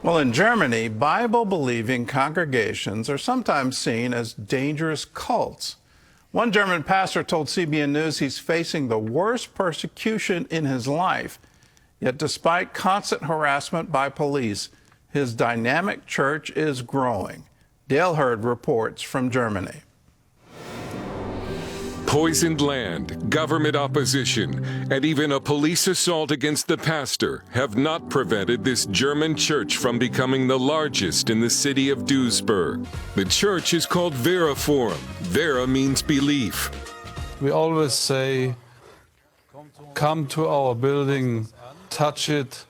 Well, in Germany, Bible-believing congregations are sometimes seen as dangerous cults. One German pastor told CBN News he's facing the worst persecution in his life. Yet despite constant harassment by police, his dynamic church is growing. Dale Hurd reports from Germany. Poisoned land, government opposition, and even a police assault against the pastor have not prevented this German church from becoming the largest in the city of Duisburg. The church is called Vera Forum. Vera means belief. We always say, come to our building, touch it,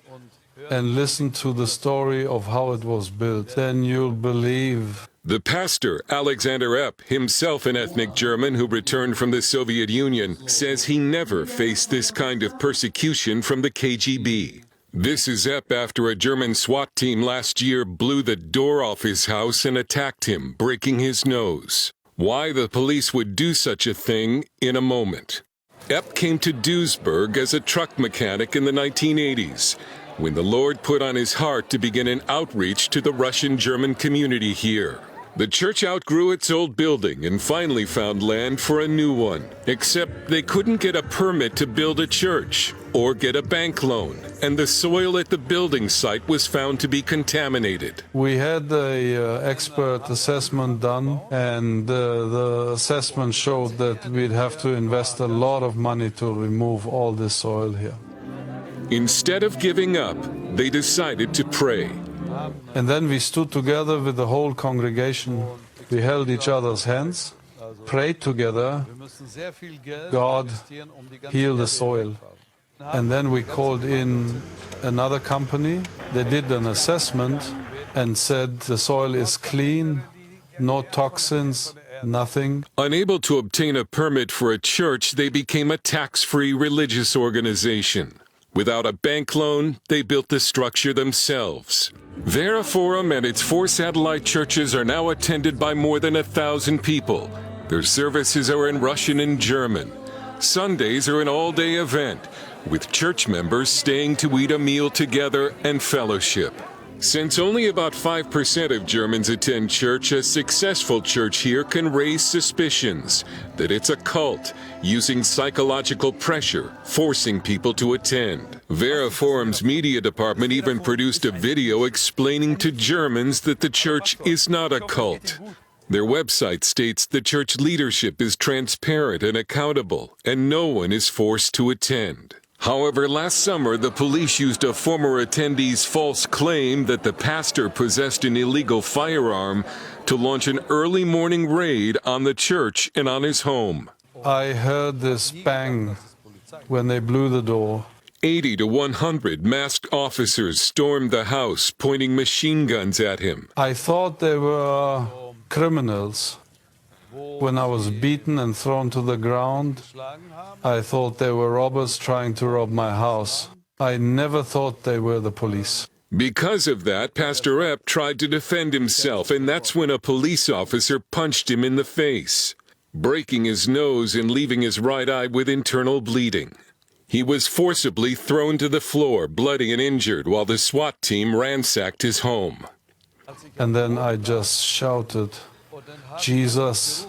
and listen to the story of how it was built. Then you'll believe. The pastor, Alexander Epp, himself an ethnic German who returned from the Soviet Union, says he never faced this kind of persecution from the KGB. This is Epp after a German SWAT team last year blew the door off his house and attacked him, breaking his nose. Why the police would do such a thing in a moment. Epp came to Duisburg as a truck mechanic in the 1980s, when the Lord put on his heart to begin an outreach to the Russian-German community here. The church outgrew its old building and finally found land for a new one, except they couldn't get a permit to build a church or get a bank loan, and the soil at the building site was found to be contaminated. We had an expert assessment done, and the assessment showed that we'd have to invest a lot of money to remove all this soil here. Instead of giving up, they decided to pray. And then we stood together with the whole congregation. We held each other's hands, prayed together, God, heal the soil. And then we called in another company. They did an assessment and said the soil is clean, no toxins, nothing. Unable to obtain a permit for a church, they became a tax-free religious organization. Without a bank loan, they built the structure themselves. Vera Forum and its 4 satellite churches are now attended by more than 1,000 people. Their services are in Russian and German. Sundays are an all-day event, with church members staying to eat a meal together and fellowship. Since only about 5% of Germans attend church, a successful church here can raise suspicions that it's a cult, using psychological pressure, forcing people to attend. Vera Forum's media department even produced a video explaining to Germans that the church is not a cult. Their website states the church leadership is transparent and accountable, and no one is forced to attend. However, last summer, the police used a former attendee's false claim that the pastor possessed an illegal firearm to launch an early morning raid on the church and on his home. I heard this bang when they blew the door. 80 to 100 masked officers stormed the house, pointing machine guns at him. I thought they were criminals. When I was beaten and thrown to the ground, I thought they were robbers trying to rob my house. I never thought they were the police. Because of that, Pastor Epp tried to defend himself, and that's when a police officer punched him in the face, breaking his nose and leaving his right eye with internal bleeding. He was forcibly thrown to the floor, bloody and injured, while the SWAT team ransacked his home. And then I just shouted, Jesus,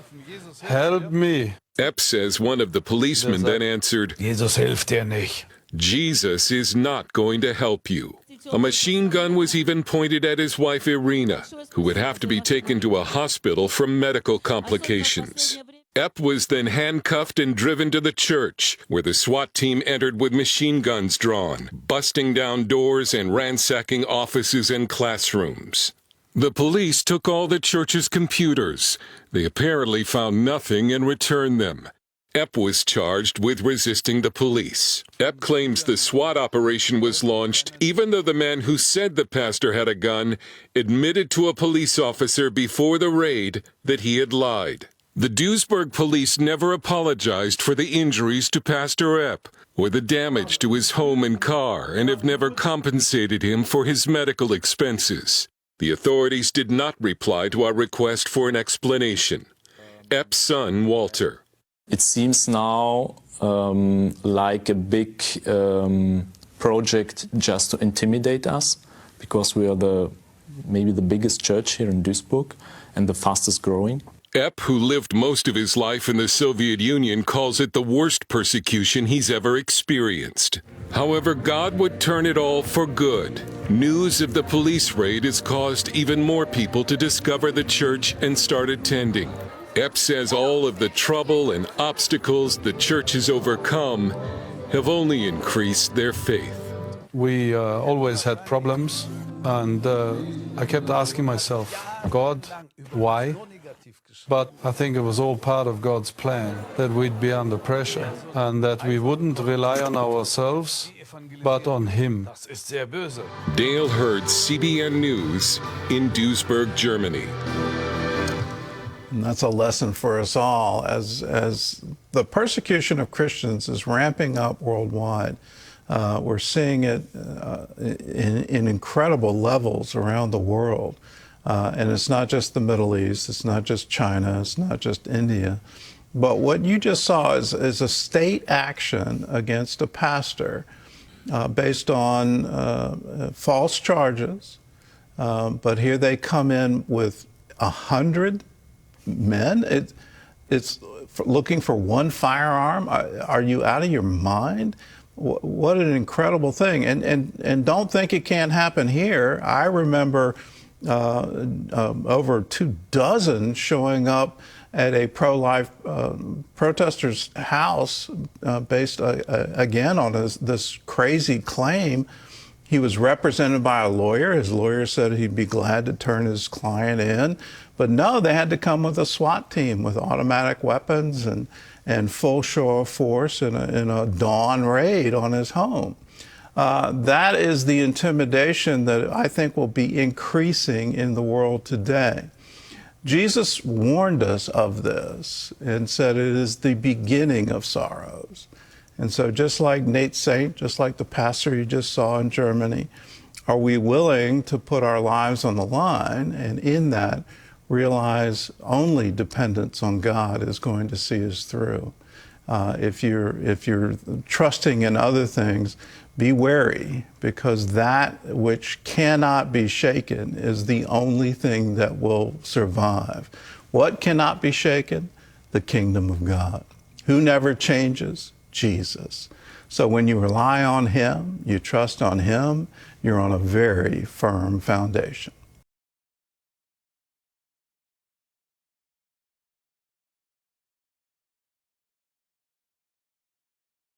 help me. Epp says one of the policemen then answered, Jesus hilft dir nicht. Jesus is not going to help you. A machine gun was even pointed at his wife Irina, who would have to be taken to a hospital for medical complications. Epp was then handcuffed and driven to the church, where the SWAT team entered with machine guns drawn, busting down doors and ransacking offices and classrooms. The police took all the church's computers. They apparently found nothing and returned them. Epp was charged with resisting the police. Epp claims the SWAT operation was launched even though the man who said the pastor had a gun admitted to a police officer before the raid that he had lied. The Duisburg police never apologized for the injuries to Pastor Epp or the damage to his home and car, and have never compensated him for his medical expenses. The authorities did not reply to our request for an explanation. Epp's son, Walter. It seems now like a big project just to intimidate us, because we are maybe the biggest church here in Duisburg and the fastest growing. Epp, who lived most of his life in the Soviet Union, calls it the worst persecution he's ever experienced. However, God would turn it all for good. News of the police raid has caused even more people to discover the church and start attending. Epp says all of the trouble and obstacles the church has overcome have only increased their faith. We always had problems, and I kept asking myself, God, why? But I think it was all part of God's plan, that we'd be under pressure and that we wouldn't rely on ourselves, but on Him. Dale Hurd, CBN News, in Duisburg, Germany. And that's a lesson for us all as the persecution of Christians is ramping up worldwide. We're seeing it in incredible levels around the world. And it's not just the Middle East, it's not just China, it's not just India. But what you just saw is a state action against a pastor based on false charges. But here they come in with 100 men. It's looking for one firearm. Are you out of your mind? What an incredible thing. And don't think it can't happen here. I remember over 24 showing up at a pro-life protester's house based, again, on this crazy claim. He was represented by a lawyer. His lawyer said he'd be glad to turn his client in. But no, they had to come with a SWAT team with automatic weapons and full show of force in a dawn raid on his home. That is the intimidation that I think will be increasing in the world today. Jesus warned us of this and said it is the beginning of sorrows. And so just like Nate Saint, just like the pastor you just saw in Germany, are we willing to put our lives on the line and in that realize only dependence on God is going to see us through? If you're trusting in other things, be wary, because that which cannot be shaken is the only thing that will survive. What cannot be shaken? The kingdom of God. Who never changes? Jesus. So when you rely on Him, you trust on Him, you're on a very firm foundation.